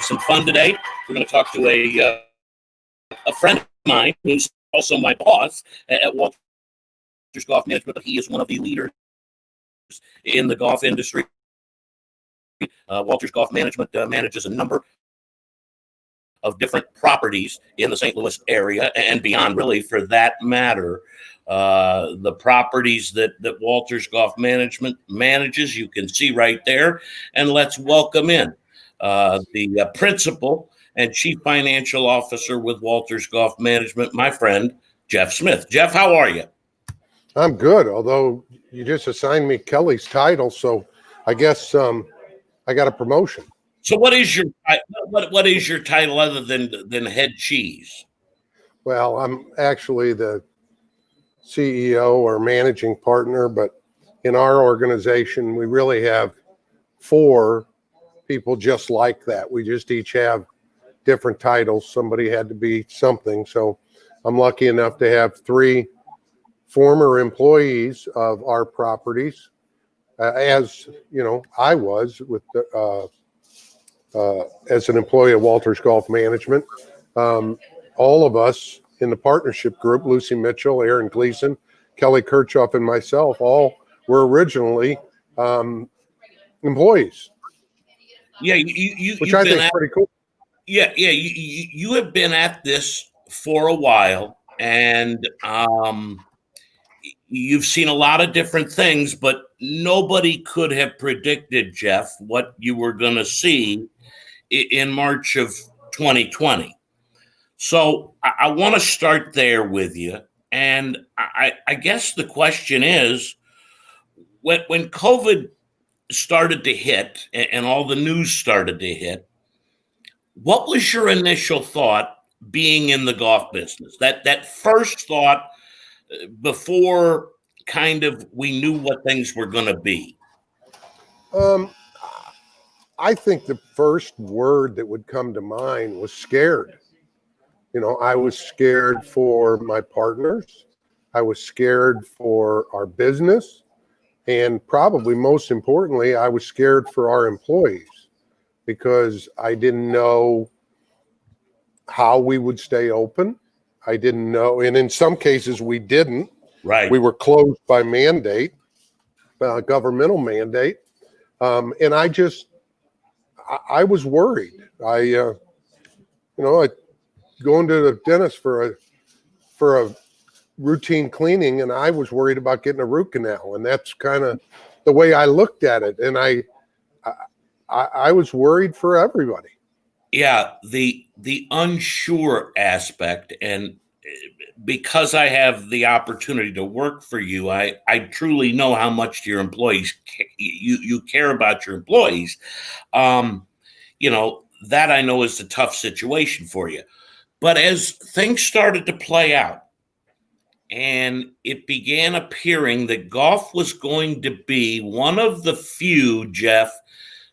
some fun today. We're going to talk to a friend of mine who's also my boss at Walters Golf Management, but he is one of the leaders in the golf industry. Walters Golf Management manages a number of different properties in the St. Louis area and beyond, really, for that matter. The properties that Walters Golf Management manages, you can see right there. And let's welcome in the principal and chief financial officer with Walters Golf Management, my friend, Jeff Smith. Jeff, how are you? I'm good, although you just assigned me Kelly's title, so I guess I got a promotion. So what is your title other than head cheese? Well, I'm actually the CEO or managing partner, but in our organization, we really have 4 people just like that. We just each have different titles. Somebody had to be something. So I'm lucky enough to have 3 former employees of our properties, as you know, I was with as an employee of Walters Golf Management. All of us in the partnership group, Lucy Mitchell, Aaron Gleason, Kelly Kirchhoff, and myself, all were originally employees. Yeah, which I think is pretty cool. Yeah, you have been at this for a while, and you've seen a lot of different things, but nobody could have predicted, Jeff, what you were going to see in March of 2020. So I want to start there with you. And I guess the question is, when COVID started to hit and all the news started to hit, what was your initial thought being in the golf business? That first thought before kind of we knew what things were going to be? I think the first word that would come to mind was scared. You know, I was scared for my partners. I was scared for our business. And probably most importantly, I was scared for our employees because I didn't know how we would stay open. I didn't know. And in some cases, we didn't. Right. We were closed by mandate, governmental mandate. And I was worried. I going to the dentist for a routine cleaning, and I was worried about getting a root canal, and that's kind of the way I looked at it. And I was worried for everybody. Yeah, the unsure aspect, and because I have the opportunity to work for you, I truly know how much your employees you care about your employees. That I know is a tough situation for you. But as things started to play out and it began appearing that golf was going to be one of the few, Jeff,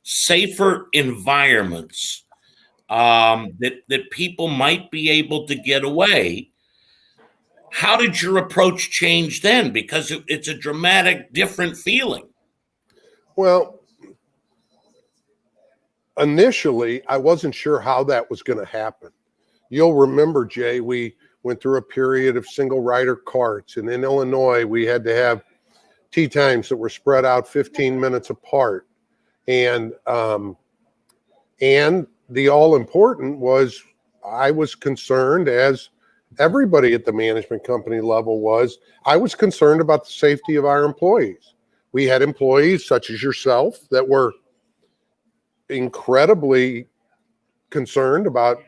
safer environments that people might be able to get away, how did your approach change then? Because it's a dramatic, different feeling. Well, initially, I wasn't sure how that was going to happen. You'll remember, Jay, we went through a period of single rider carts, and in Illinois, we had to have tee times that were spread out 15 minutes apart. And the all important was I was concerned, as everybody at the management company level was, I was concerned about the safety of our employees. We had employees such as yourself that were incredibly concerned about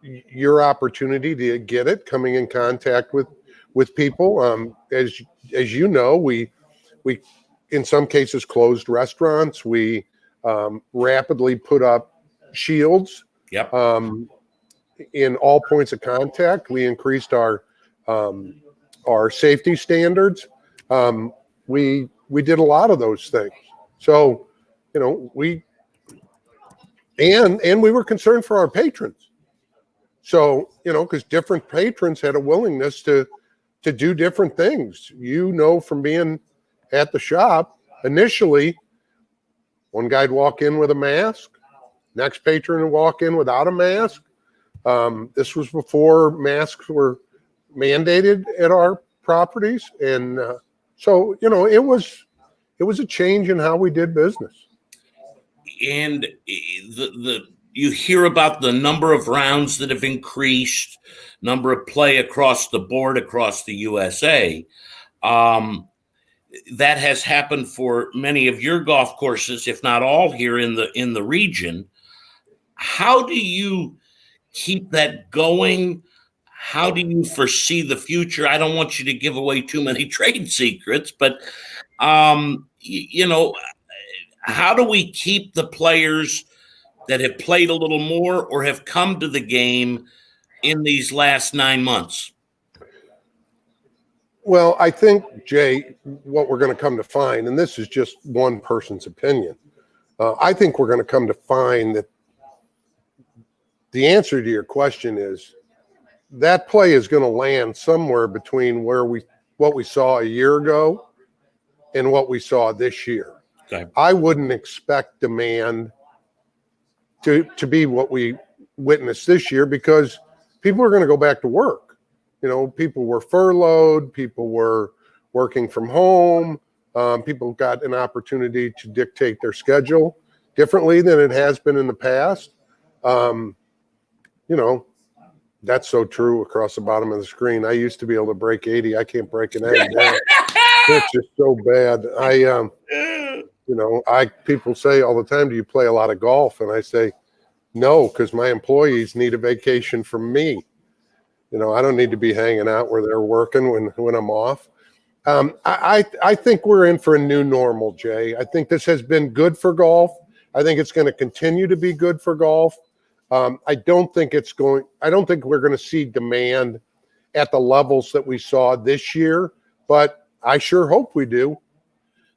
your opportunity to get it, coming in contact with people. As you know, we in some cases closed restaurants. We rapidly put up shields. Yep. In all points of contact. We increased our safety standards. We did a lot of those things. So, we were concerned for our patrons. So, because different patrons had a willingness to do different things. From being at the shop, initially, one guy'd walk in with a mask, Next patron would walk in without a mask. This was before masks were mandated at our properties. And so, it was a change in how we did business. And you hear about the number of rounds that have increased, number of play across the board across the USA. That has happened for many of your golf courses, if not all, here in the region. How do you keep that going? How do you foresee the future? I don't want you to give away too many trade secrets, but how do we keep the players that have played a little more or have come to the game in these last 9 months? Well, I think, Jay, what we're going to come to find, and this is just one person's opinion, I think we're going to come to find that the answer to your question is that play is going to land somewhere between what we saw a year ago and what we saw this year. Okay. I wouldn't expect demand to be what we witnessed this year because people are going to go back to work. People were furloughed, people were working from home, people got an opportunity to dictate their schedule differently than it has been in the past. That's so true across the bottom of the screen. I used to be able to break 80. I can't break an egg now. It's just so bad. People say all the time, do you play a lot of golf? And I say, no, because my employees need a vacation from me. I don't need to be hanging out where they're working when I'm off. I think we're in for a new normal, Jay. I think this has been good for golf. I think it's going to continue to be good for golf. I don't think we're going to see demand at the levels that we saw this year, but I sure hope we do.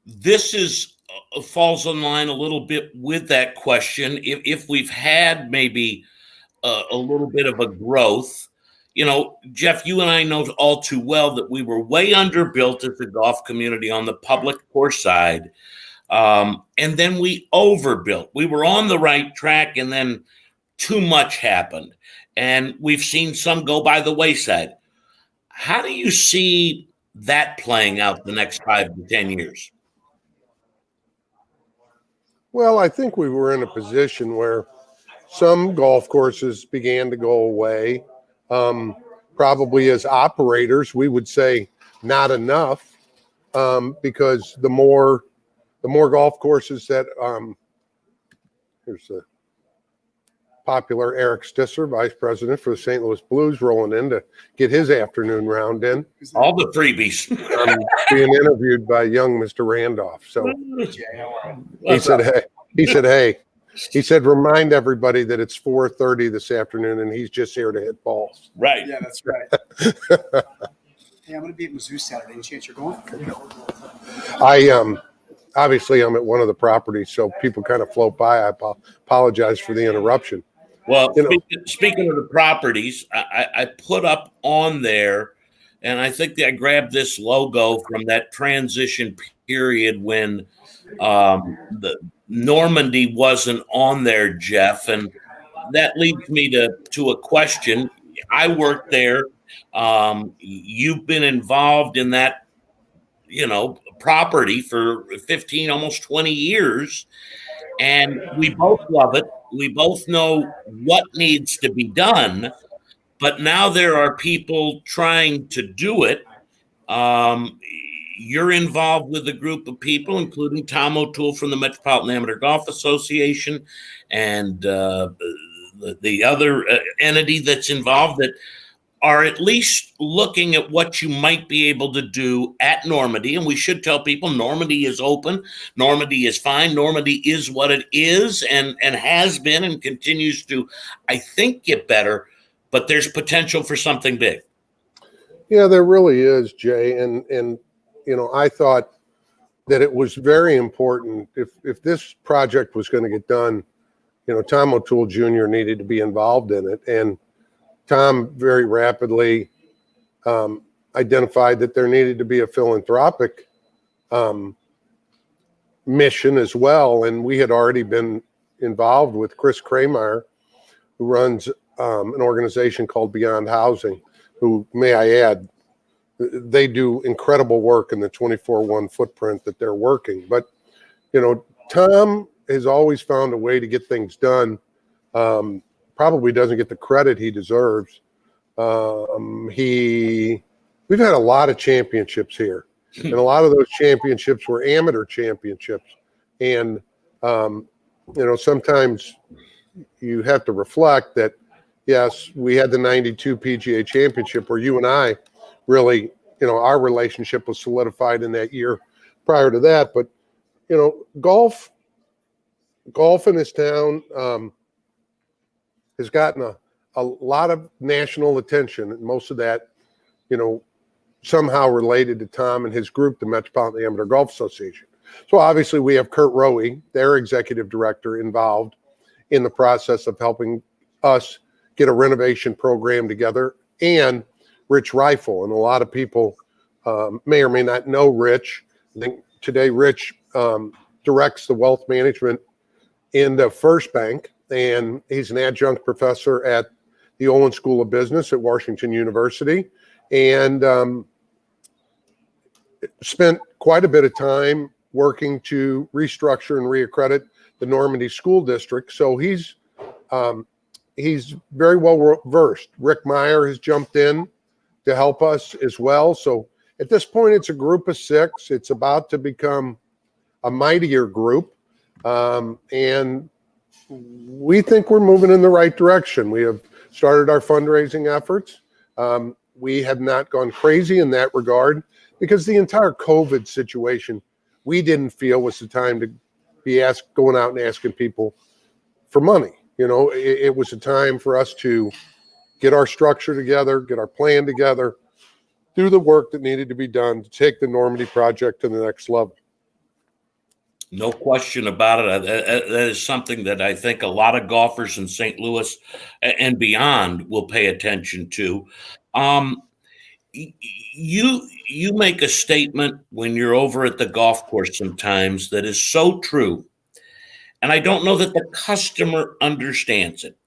This falls in line a little bit with that question. If we've had maybe a little bit of a growth, Jeff, you and I know all too well that we were way underbuilt as a golf community on the public course side. And then we overbuilt. We were on the right track, and then too much happened. And we've seen some go by the wayside. How do you see that playing out the next 5 to 10 years? Well, I think we were in a position where some golf courses began to go away. Probably as operators, we would say not enough, because the more golf courses that here's the popular Eric Stisser, vice president for the St. Louis Blues, rolling in to get his afternoon round in. All the freebies. Being interviewed by young Mr. Randolph. So he said, remind everybody that it's 4:30 this afternoon and he's just here to hit balls. Right. Yeah, that's right. Hey, I'm going to be at Mizzou Saturday. Any chance you're going? Obviously I'm at one of the properties, so people kind of float by. I apologize for the interruption. Well, speaking of the properties, I put up on there, and I think that I grabbed this logo from that transition period when the Normandie wasn't on there, Jeff, and that leads me to a question. I worked there. You've been involved in that, property for 15, almost 20 years, and we both love it. We both know what needs to be done, but now there are people trying to do it. You're involved with a group of people, including Tom O'Toole from the Metropolitan Amateur Golf Association and the other entity that's involved that are at least looking at what you might be able to do at Normandie. And we should tell people Normandie is open. Normandie is fine. Normandie is what it is and has been and continues to, I think, get better. But there's potential for something big. Yeah, there really is, Jay. And I thought that it was very important if this project was going to get done, Tom O'Toole Jr. needed to be involved in it. And Tom very rapidly identified that there needed to be a philanthropic mission as well. And we had already been involved with Chris Kramer, who runs an organization called Beyond Housing, who, may I add, they do incredible work in the 24/1 footprint that they're working. But, Tom has always found a way to get things done. Probably doesn't get the credit he deserves. We've had a lot of championships here, and a lot of those championships were amateur championships. And, sometimes you have to reflect that, yes, we had the 92 PGA championship where you and I really, our relationship was solidified in that year prior to that. But, golf in this town has gotten a lot of national attention, and most of that, somehow related to Tom and his group, the Metropolitan Amateur Golf Association. So obviously we have Kurt Rowe, their executive director, involved in the process of helping us get a renovation program together, and Rich Rifle. And a lot of people may or may not know Rich. I think today Rich directs the wealth management in the First Bank, and he's an adjunct professor at the Olin School of Business at Washington University, and spent quite a bit of time working to restructure and reaccredit the Normandie School District. So he's very well versed. Rick Meyer has jumped in to help us as well. So at this point, it's a group of 6. It's about to become a mightier group. And we think we're moving in the right direction. We have started our fundraising efforts. We have not gone crazy in that regard because the entire COVID situation, we didn't feel was the time to be going out and asking people for money. It was a time for us to get our structure together, get our plan together, do the work that needed to be done to take the Normandy project to the next level. No question about it. That is something that I think a lot of golfers in St. Louis and beyond will pay attention to. You make a statement when you're over at the golf course sometimes that is so true, and I don't know that the customer understands it.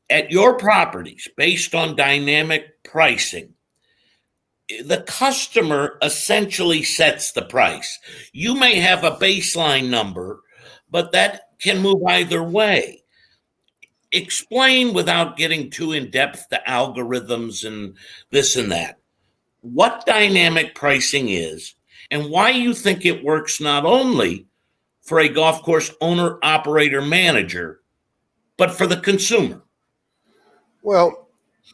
At your properties, based on dynamic pricing, the customer essentially sets the price. You may have a baseline number, but that can move either way. Explain, without getting too in depth, the algorithms and this and that, what dynamic pricing is and why you think it works not only for a golf course owner, operator, manager, but for the consumer. Well,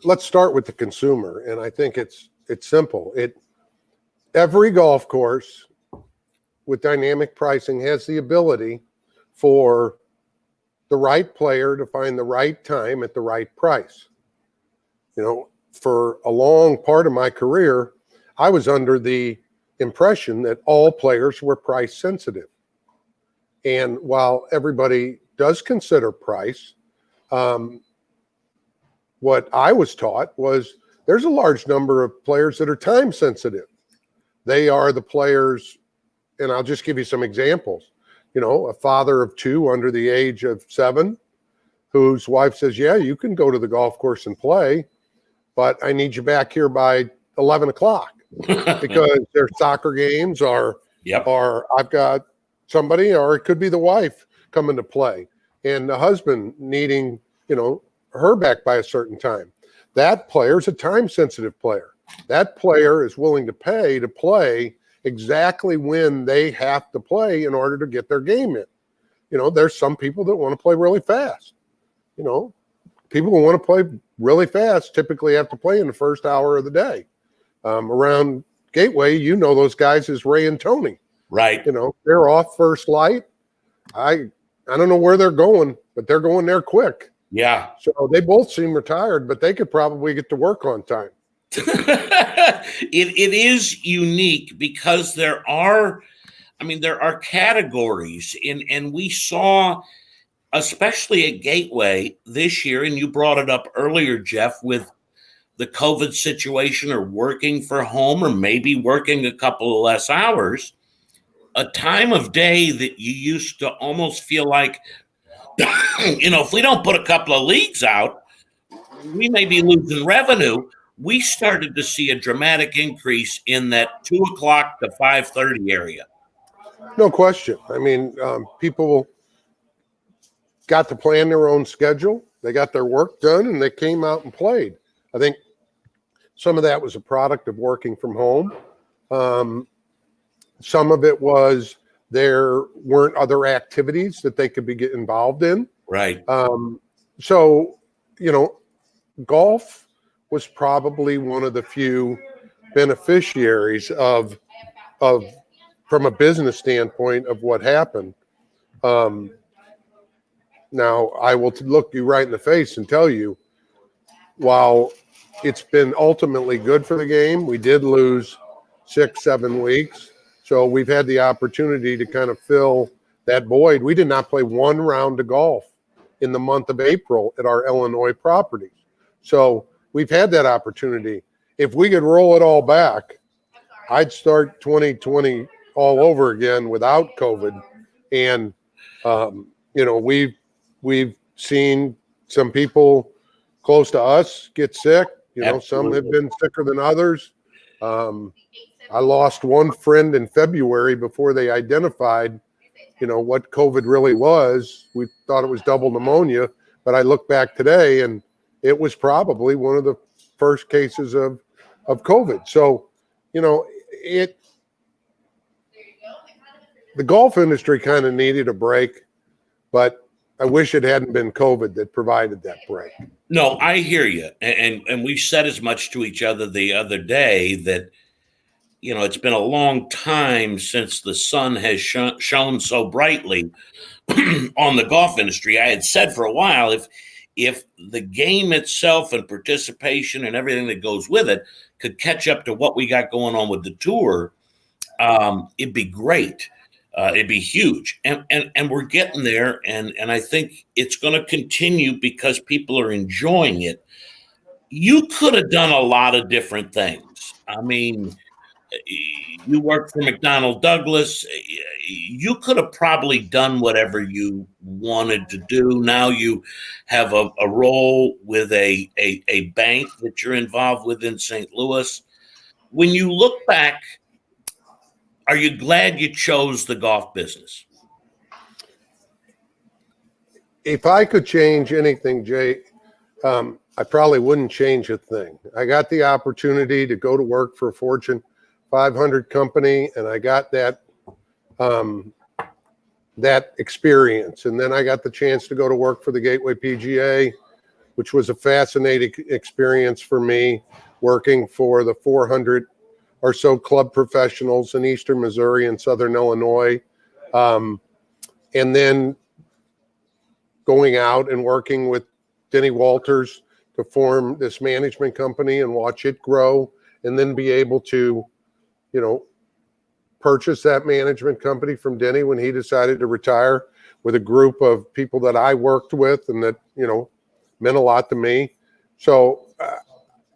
let's start with the consumer. And I think it's simple. Every golf course with dynamic pricing has the ability for the right player to find the right time at the right price. For a long part of my career, I was under the impression that all players were price sensitive. And while everybody does consider price, what I was taught was there's a large number of players that are time sensitive. They are the players, and I'll just give you some examples. A father of 2 under the age of 7, whose wife says, yeah, you can go to the golf course and play, but I need you back here by 11 o'clock because their soccer games or I've got somebody, or it could be the wife coming to play, and the husband needing, her back by a certain time. That player is a time-sensitive player. That player is willing to pay to play exactly when they have to play in order to get their game in. There's some people that want to play really fast. People who want to play really fast typically have to play in the first hour of the day. Around Gateway, those guys is Ray and Tony. Right. They're off first light. I don't know where they're going, but they're going there quick. Yeah. So they both seem retired, but they could probably get to work on time. It is unique because there are categories and we saw, especially at Gateway this year, and you brought it up earlier, Jeff, with the COVID situation or working for home or maybe working a couple of less hours, a time of day that you used to almost feel like If we don't put a couple of leagues out, we may be losing revenue. We started to see a dramatic increase in that 2 o'clock to 5:30 area. No question. I mean, people got to plan their own schedule. They got their work done and they came out and played. I think some of that was a product of working from home. Some of it was there weren't other activities that they could get involved in. Right. So, golf was probably one of the few beneficiaries of from a business standpoint of what happened. Now, I will look you right in the face and tell you, while it's been ultimately good for the game, we did lose 6-7 weeks. So we've had the opportunity to kind of fill that void. We did not play one round of golf in the month of April at our Illinois properties. So we've had that opportunity. If we could roll it all back, I'd start 2020 all over again without COVID. And, we've seen some people close to us get sick. Some have been sicker than others. I lost one friend in February before they identified, what COVID really was. We thought it was double pneumonia, but I look back today and it was probably one of the first cases of COVID. So, the golf industry kind of needed a break, but I wish it hadn't been COVID that provided that break. No, I hear you. And we said as much to each other the other day that, it's been a long time since the sun has shone so brightly on the golf industry. I had said for a while, if the game itself and participation and everything that goes with it could catch up to what we got going on with the tour, it'd be great. It'd be huge. And we're getting there. And I think it's going to continue because people are enjoying it. You could have done a lot of different things. I mean, you worked for McDonnell Douglas. You could have probably done whatever you wanted to do. Now you have a role with a bank that you're involved with in St. Louis. When you look back, are you glad you chose the golf business? If I could change anything, Jay, I probably wouldn't change a thing. I got the opportunity to go to work for a Fortune 500 company, and I got that experience. And then I got the chance to go to work for the Gateway PGA, which was a fascinating experience for me, working for the 400 or so club professionals in Eastern Missouri and Southern Illinois. And then going out and working with Denny Walters to form this management company and watch it grow, and then be able to, purchase that management company from Denny when he decided to retire, with a group of people that I worked with and that, meant a lot to me. So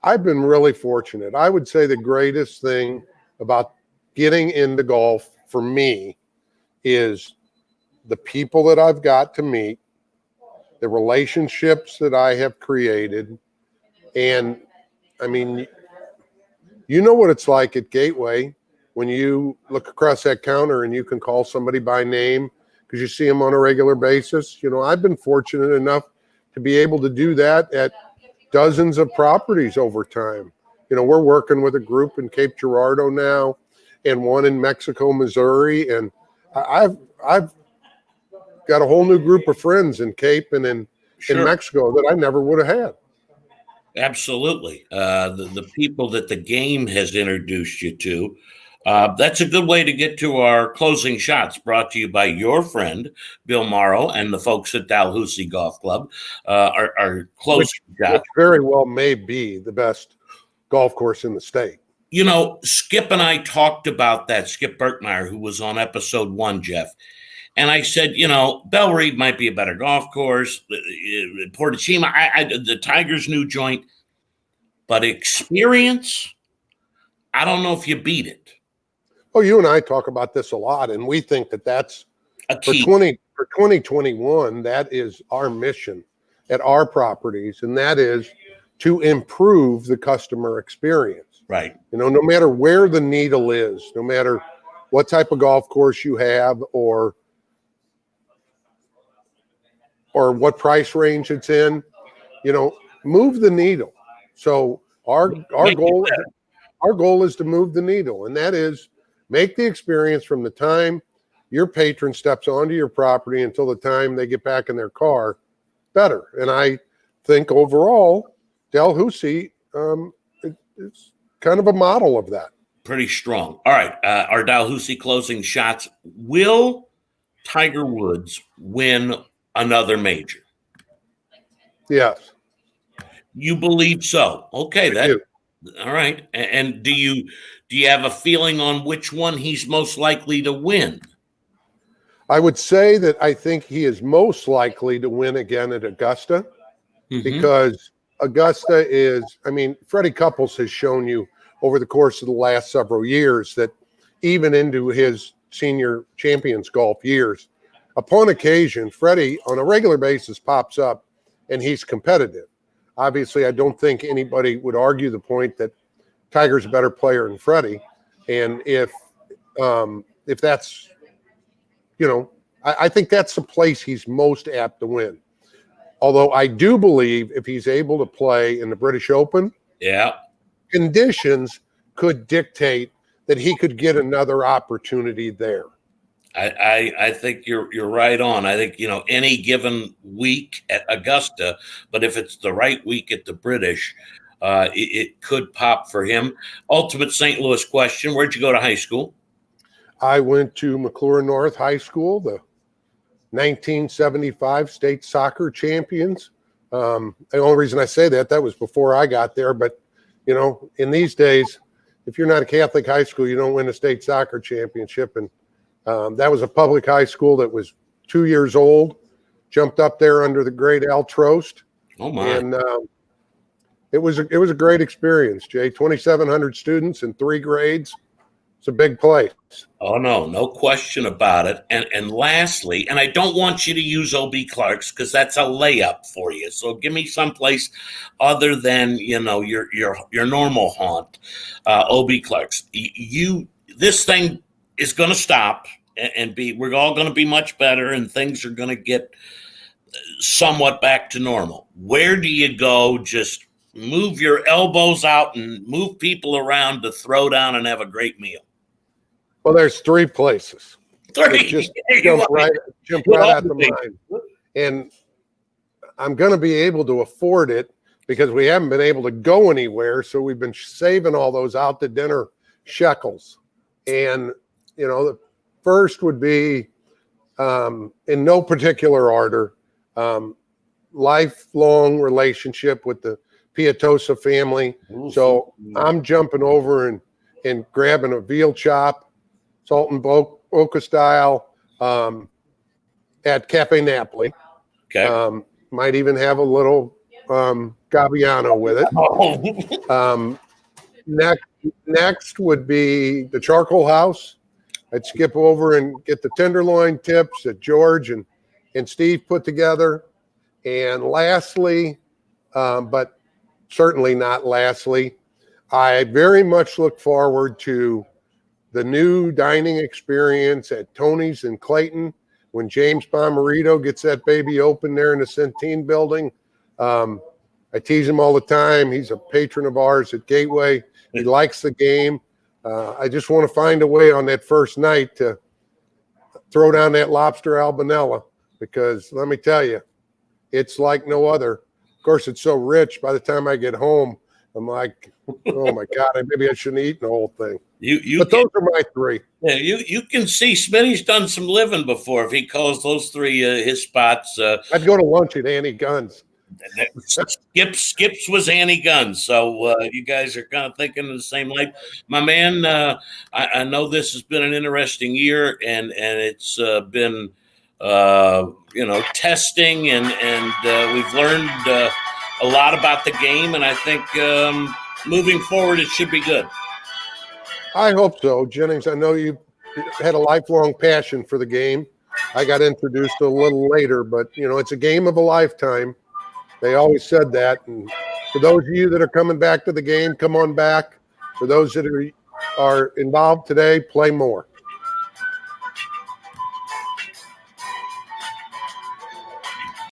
I've been really fortunate. I would say the greatest thing about getting into golf for me is the people that I've got to meet, the relationships that I have created. And I mean, what it's like at Gateway when you look across that counter and you can call somebody by name because you see them on a regular basis. I've been fortunate enough to be able to do that at dozens of properties over time. We're working with a group in Cape Girardeau now and one in Mexico, Missouri. And I've got a whole new group of friends in Cape and in Mexico that I never would have had. Absolutely. The people that the game has introduced you to. That's a good way to get to our closing shots, brought to you by your friend, Bill Morrow, and the folks at Dalhousie Golf Club. Our closing shots. Which very well may be the best golf course in the state. Skip and I talked about that, Skip Berkmeyer, who was on episode 1, Jeff. And I said, Belle Reed might be a better golf course. Portachima, the Tigers' new joint. But experience, I don't know if you beat it. Oh, you and I talk about this a lot, and we think that that's a key. for 2021, that is our mission at our properties, and that is to improve the customer experience. Right. No matter where the needle is, no matter what type of golf course you have or what price range it's in, move the needle. So our goal is to move the needle, and that is make the experience from the time your patron steps onto your property until the time they get back in their car better. And I think overall, Dalhousie is kind of a model of that. Pretty strong. All right. Our Dalhousie closing shots. Will Tiger Woods win another major? Yes. You believe so? Okay. All right. And do you have a feeling on which one he's most likely to win? I would say that I think he is most likely to win again at Augusta, because Augusta is, Freddie Couples has shown you over the course of the last several years that even into his senior Champions Golf years, upon occasion, Freddie on a regular basis pops up and he's competitive. Obviously, I don't think anybody would argue the point that Tiger's a better player than Freddie. And if that's, I think that's the place he's most apt to win. Although I do believe if he's able to play in the British Open, conditions could dictate that he could get another opportunity there. I think you're right on. I think, any given week at Augusta, but if it's the right week at the British, it could pop for him. Ultimate St. Louis question. Where'd you go to high school? I went to McClure North High School, the 1975 state soccer champions. The only reason I say that was before I got there. But, in these days, if you're not a Catholic high school, you don't win a state soccer championship. And that was a public high school that was 2 years old, jumped up there under the great Al Trost. Oh, my. And it was a great experience, Jay. 2,700 students in 3 grades. It's a big place. Oh, no question about it. And lastly, and I don't want you to use OB Clark's because that's a layup for you. So give me someplace other than, your normal haunt, OB Clark's. This thing is going to stop and we're all going to be much better and things are going to get somewhat back to normal. Where do you go? Just move your elbows out and move people around to throw down and have a great meal. Well, there's 3 places. 3. Just jump right out the mind. And I'm going to be able to afford it because we haven't been able to go anywhere. So we've been saving all those out to dinner shekels. And, the first would be, in no particular order, lifelong relationship with the Pietosa family. So I'm jumping over and grabbing a veal chop, salt and Boca style, at Cafe Napoli. Okay. Might even have a little Gabbiano with it. Next would be the Charcoal House. I'd skip over and get the tenderloin tips that George and Steve put together. And lastly, but certainly not lastly, I very much look forward to the new dining experience at Tony's in Clayton when James Bomarito gets that baby open there in the Centene building. I tease him all the time. He's a patron of ours at Gateway. He likes the game. I just want to find a way on that first night to throw down that lobster albanella because let me tell you, it's like no other. Of course, it's so rich. By the time I get home, I'm like, oh my God, maybe I shouldn't eat the whole thing. But those are my 3. Yeah, you can see Smitty's done some living before if he calls those 3 his spots. I'd go to lunch at Annie Gunn's. Skips was Annie Guns, so you guys are kind of thinking in the same light. My man, I know this has been an interesting year, and it's been testing, and we've learned a lot about the game, and I think moving forward it should be good. I hope so, Jennings. I know you had a lifelong passion for the game. I got introduced a little later, but you know, it's a game of a lifetime. They always said that. And for those of you that are coming back to the game, come on back. For those that are involved today, play more.